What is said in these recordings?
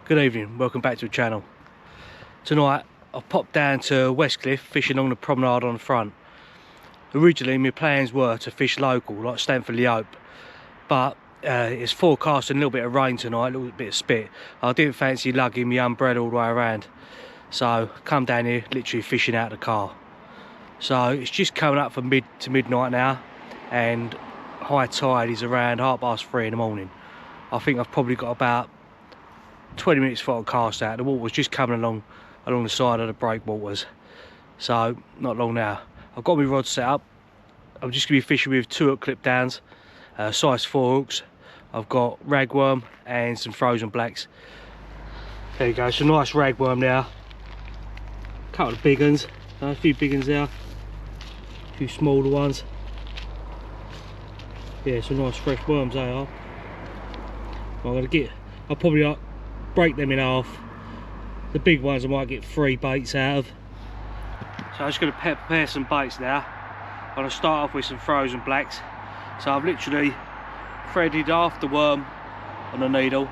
Good evening, welcome back to the channel. Tonight I've popped down to Westcliff fishing along the promenade on the front. Originally my plans were to fish local like Stanford-le-Hope, but it's forecasting a little bit of rain tonight, a little bit of spit. I didn't fancy lugging my umbrella all the way around, so I come down here literally fishing out of the car. So it's just coming up for mid to midnight now, and high tide is around 3:30 in the morning. I think I've probably got about 20 minutes before I cast out. The water's just coming along the side of the breakwaters, so not long now. I've got my rod set up. I'm just going to be fishing with 2 hook clip downs, size 4 hooks. I've got ragworm and some frozen blacks. There you go, some nice ragworm now. A couple of big ones, a few big ones there, a few smaller ones. Yeah, some nice fresh worms they are. I'll probably break them in half. The big ones I might get 3 baits out of. So I'm just going to prepare some baits now. I'm going to start off with some frozen blacks. So I've literally threaded half the worm on the needle,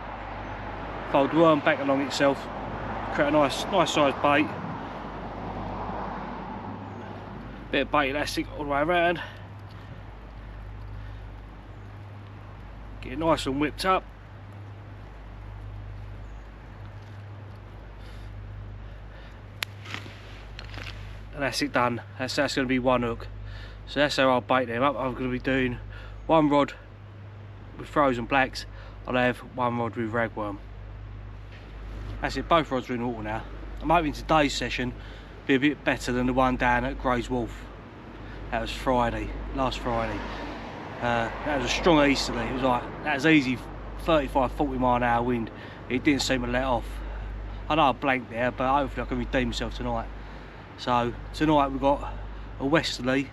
fold the worm back along itself, create a nice sized bait. Bit of bait elastic all the way around. Get it nice and whipped up. And that's it done. That's going to be 1 hook. So that's how I'll bait them up. I'm going to be doing 1 rod with frozen blacks. I'll have 1 rod with ragworm. That's it, both rods are in the water now. I'm hoping today's session be a bit better than the one down at Gray's Wharf. That was last Friday. That was a strong easterly. It was like, that was easy 35-40 mile an hour wind. It didn't seem to let off. I know I blanked there, but hopefully I can redeem myself tonight. So tonight we've got a westerly,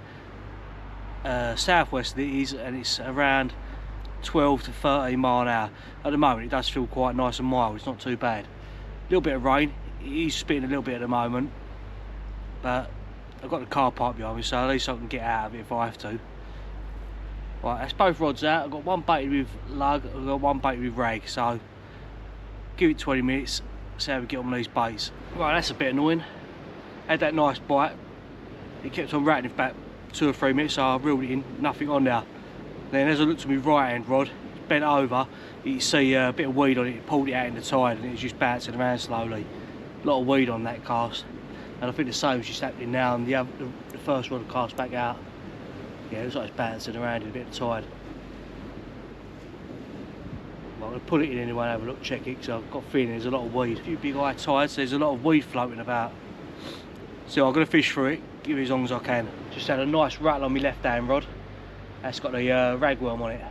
southwesterly it is, and it's around 12 to 13 mile an hour. At the moment it does feel quite nice and mild, it's not too bad. A little bit of rain, it is spitting a little bit at the moment, but I've got the car park behind me, so at least I can get out of it if I have to. Right, that's both rods out. I've got 1 baited with lug, I've got 1 baited with rag, so give it 20 minutes, see how we get on with these baits. Right, that's a bit annoying. Had that nice bite, it kept on rattling for about 2 or 3 minutes, so I reeled it in, nothing on there. Then as I looked at my right hand rod, it's bent over, you can see a bit of weed on it, it pulled it out in the tide and it was just bouncing around slowly. A lot of weed on that cast, and I think the same is just happening now, and the first rod cast back out. Yeah, it looks like it's bouncing around in a bit of tide. Well, I'm going to put it in anyway and have a look, check it, because I've got a feeling there's a lot of weed. A few big high tides, so there's a lot of weed floating about. So I'm going to fish through it, give it as long as I can. Just had a nice rattle on my left hand rod. That's got the ragworm on it.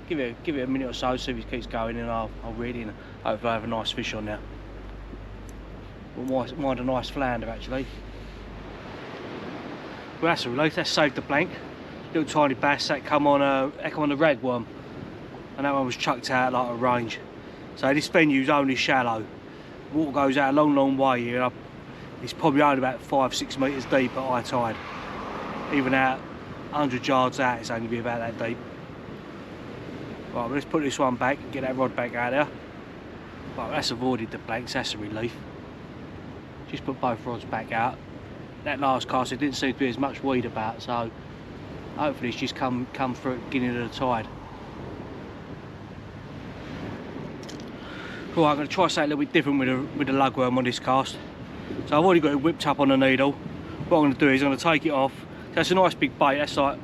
Give it a minute or so, see if it keeps going, and I'll reel it in. Hopefully I have a nice fish on there. Wouldn't mind a nice flounder actually. Well, that's a relief, that's saved the blank. Little tiny bass that come on the ragworm. And that one was chucked out like a range. So this venue's only shallow. Water goes out a long way here. It's probably only about 5-6 metres deep at high tide. Even out 100 yards out, it's only be about that deep. Right, well, let's put this one back and get that rod back out there. Right, that's avoided the blanks, that's a relief. Just put both rods back out. That last cast, there didn't seem to be as much weed about, so hopefully it's just come through at the beginning of the tide. Right, I'm going to try something a little bit different with the lugworm on this cast. So I've already got it whipped up on the needle. What I'm going to do is I'm going to take it off. That's a nice big bait, that's like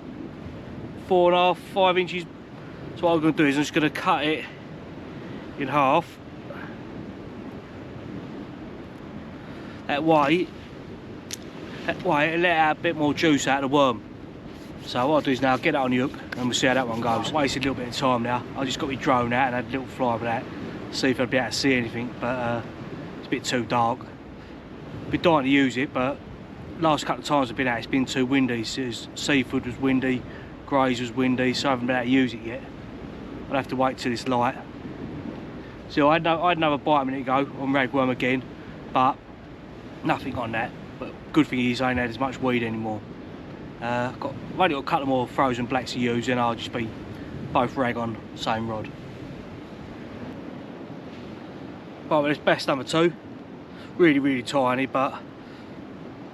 4.5, 5 inches. So what I'm going to do is I'm just going to cut it in half. That way it'll let out a bit more juice out of the worm. So what I'll do is now get it on the hook and we'll see how that one goes. Wasted a little bit of time now. I just got my drone out and had a little fly with that. See if I'd be able to see anything, but it's a bit too dark. Been dying to use it, but last couple of times I've been out, it's been too windy. Seafood was windy, Grays was windy, so I haven't been able to use it yet. I'll have to wait till it's light. So I had another bite a minute ago on ragworm again, but nothing on that. But good thing is I ain't had as much weed anymore. I've only got a couple more frozen blacks to use, and I'll just be both rag on, same rod. Right, well, it's bass number 2. Really tiny, but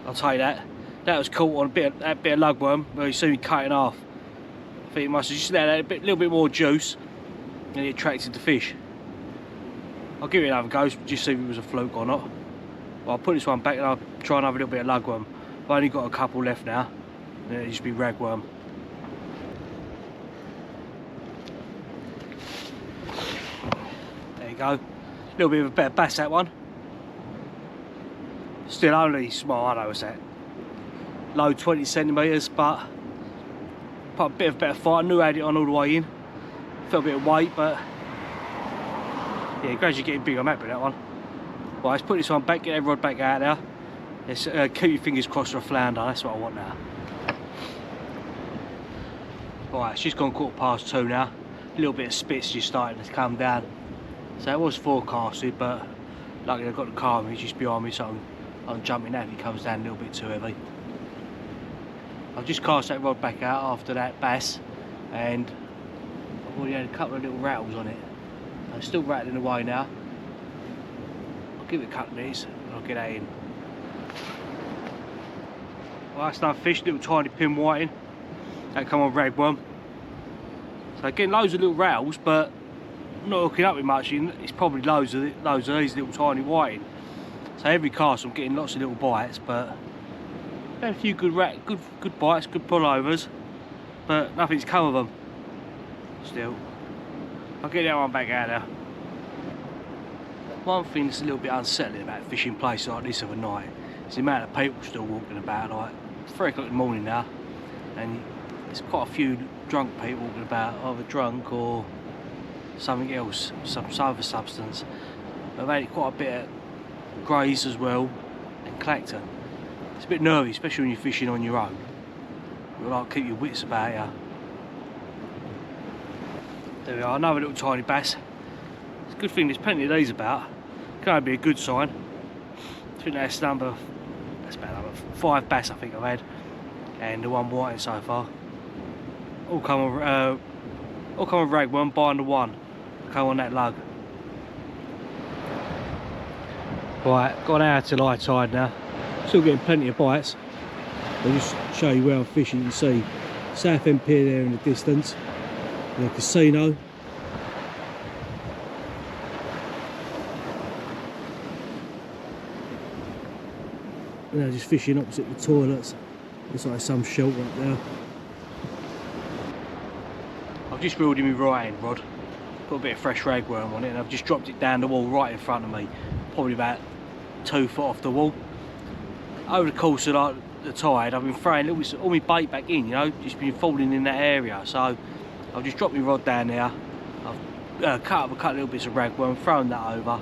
I'll tell you that. That was caught on that bit of lugworm where you see me cut in half. I think it must have just let out a little bit more juice and it attracted the fish. I'll give it another go, just see if it was a fluke or not. Well, I'll put this one back and I'll try and have a little bit of lugworm. I've only got a couple left now, and it'll just be ragworm. There you go. A little bit of a better bass, that one. Still only small, I know it's that. Low 20 centimetres, but put a bit of better fight. I knew I had it on all the way in. Felt a bit of weight, but yeah, gradually getting big. I'm happy with that one. Right, let's put this one back, get that rod back out there. Let's keep your fingers crossed for a flounder, that's what I want now. Right, it's just gone 2:15 now. A little bit of spits just starting to come down. So it was forecasted, but luckily I've got the car with me just behind me, so I'm jumping out if he comes down a little bit too heavy. I've just cast that rod back out after that bass, and I've already had a couple of little rattles on it. I'm still rattling away now. I'll give it a couple of minutes and I'll get that in. Well, that's another fish, little tiny pin whiting. That come on ragworm. So getting loads of little rattles, but not hooking up with much. It's probably loads of these little tiny whiting. So every cast I'm getting lots of little bites, but had a few good bites, good pullovers, but nothing's come of them. Still, I'll get that one back out there. One thing that's a little bit unsettling about fishing places like this of a night is the amount of people still walking about. Like 3 o'clock in the morning now, and there's quite a few drunk people walking about, either drunk or something else, some other substance. I've had quite a bit of greys as well, and Clacton. It's a bit nervy, especially when you're fishing on your own. You've got to keep your wits about you. There we are, another little tiny bass. It's a good thing there's plenty of these about. Can only be a good sign. I think that's about number 5 bass I think I've had, and the one whiting so far. All come with ragworm, behind the one. Come on that lug. Right, gone out till high tide now. Still getting plenty of bites. I'll just show you where I'm fishing. You can see Southend Pier there in the distance, the casino. And I'm just fishing opposite the toilets. Looks like some shelter up there. I've just reeled in my right hand rod, put a bit of fresh ragworm on it, and I've just dropped it down the wall right in front of me, probably about 2 foot off the wall. Over the course of the tide, I've been throwing all my bait back in, you know, just been falling in that area. So I've just dropped my rod down there. I've cut up a couple of little bits of ragworm, thrown that over,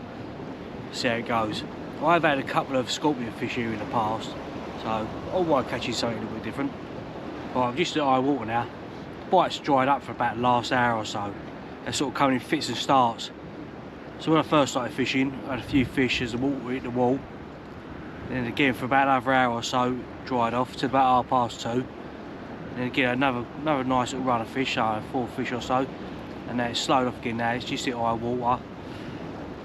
see how it goes. I've had a couple of scorpion fish here in the past, so all my catching something a little bit different. But I'm just at high water now. The bite's dried up for about the last hour or so. They're sort of coming in fits and starts. So when I first started fishing, I had a few fish as the water hit the wall. Then again for about another hour or so, dried off till about 2:30. Then again another nice little run of fish, so 4 fish or so. And then it's slowed off again now, it's just at high water.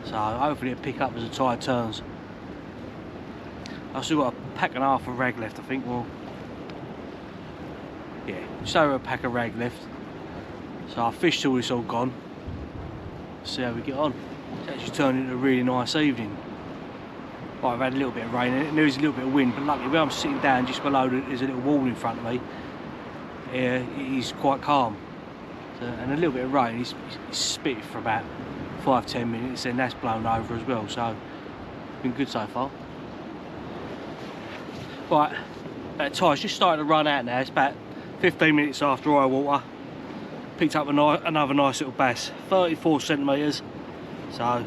So hopefully it'll pick up as the tide turns. I've still got a pack and a half of rag left, I think. Well, yeah, just over a pack of rag left. So I'll fish till it's all gone. See how we get on. It's actually turned into a really nice evening. Right, I've had a little bit of rain in it, and there is a little bit of wind, but luckily where I'm sitting down just below, there's a little wall in front of me. It is quite calm. So, and a little bit of rain, it's spit for about 5–10 minutes, and that's blown over as well, so it's been good so far. Right, that tide's just starting to run out now. It's about 15 minutes after high water. Picked up another nice little bass, 34 centimetres. So,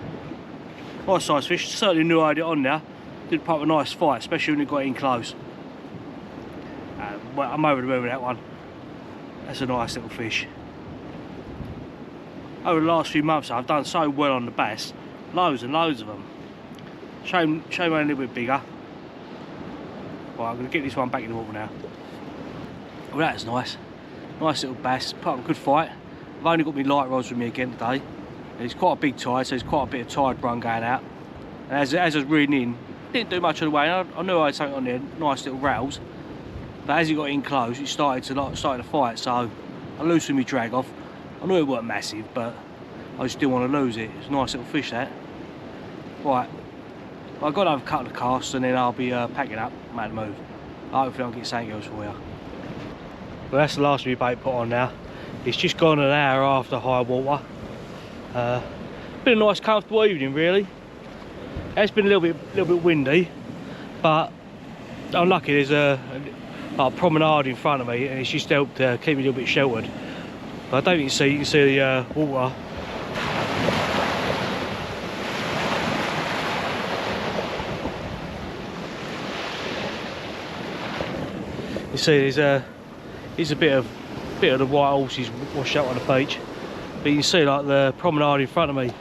nice size fish. Certainly knew I had it on there. Did put up a nice fight, especially when it got in close. Well, I'm over the moon with that one. That's a nice little fish. Over the last few months, I've done so well on the bass. Loads and loads of them. Shame only a little bit bigger. Right, I'm going to get this one back in the water now. Well, that's nice. Nice little bass. Put up a good fight. I've only got my light rods with me again today. It's quite a big tide, so there's quite a bit of tide run going out. And as I was reeling in, didn't do much of the way. I knew I had something on there, nice little rattles. But as it got in close, it started to fight. So I loosened my drag off. I knew it weren't massive, but I just didn't want to lose it. It's a nice little fish, that. Right, well, I've got to have a couple of casts and then I'll be packing up, make the move. Hopefully I'll get something else for you. Well, that's the last of my bait put on now. It's just gone an hour after high water. Been a nice comfortable evening really. It's been a little bit windy, but I'm lucky there's a promenade in front of me and it's just helped keep me a little bit sheltered. But I don't think you can see the water. You see there's a bit of the white horses washed out on the beach, but you can see like the promenade in front of me.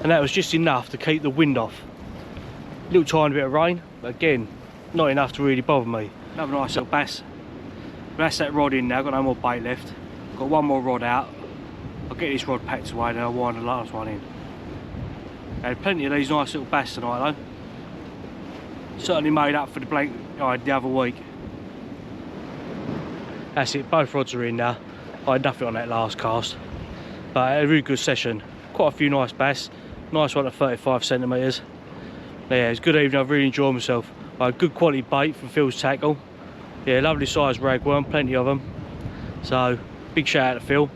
And that was just enough to keep the wind off. Little tiny bit of rain, but again, not enough to really bother me. Another nice little bass. That's that rod in now, got no more bait left. Got one more rod out. I'll get this rod packed away, then I'll wind the last one in. Had plenty of these nice little bass tonight though. Certainly made up for the blank I had the other week. That's it, both rods are in now. I had nothing on that last cast. But a really good session. Quite a few nice bass. Nice one at 35 centimetres. Yeah, it's a good evening, I've really enjoyed myself. I had good quality bait from Phil's Tackle. Yeah, lovely sized ragworm, plenty of them. So, big shout out to Phil.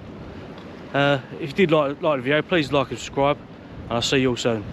If you did like the video, please like and subscribe. And I'll see you all soon.